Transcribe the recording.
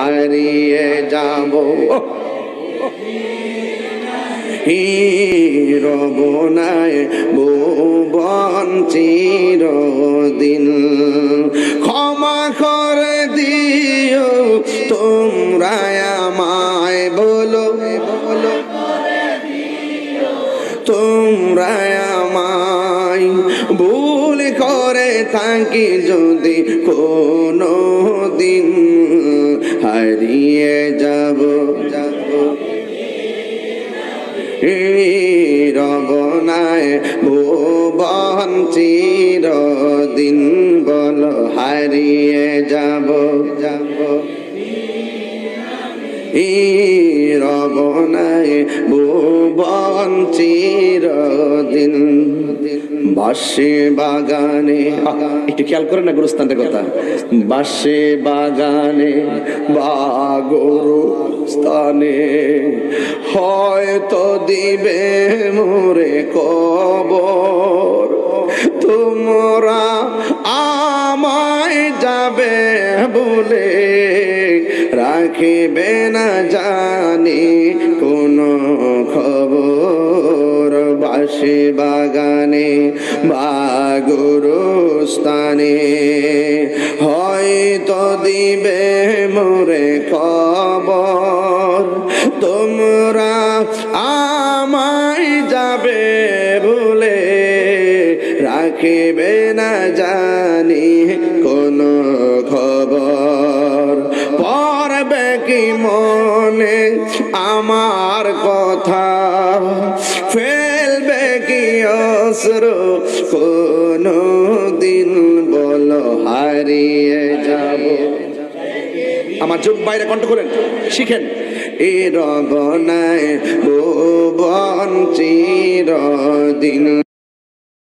হারিয়ে যাব রবনায় ভুবন চিরদিন ক্ষমা করে দিও তোমরা আমায় বলো তোমরা আমায় ভুল করে থাকি যদি কোনো দিন হারিয়ে যাব রবনায় ভুবন চিরদিন বলো হারিয়ে যাব রবনায় ভুবন চিরদিন বাঁশে বাগানে একটু খেয়াল করে না গুরুস্থানের কথা বাঁশে বাগানে বা গরু স্থানে হয়তো দিবে মোরে কবর তোমরা আমায় যাবে বলে রাখিবে না জানি কোনো খবর বাঁশে বাগানে বা গুরুস্থানে হয়তো দিবে মোরে খবর তোমরা আমায় যাবে ভুলে রাখিবে না জানি কোনো খবর পড়বে কি মনে আমার কথা ফেলবে কি অশ্রু কোনো দিন বলো হারিয়ে যাব আমার চোখ বাইরে কণ্ঠ করেন শিখেন এ রবনায় ভুবন চিরদিন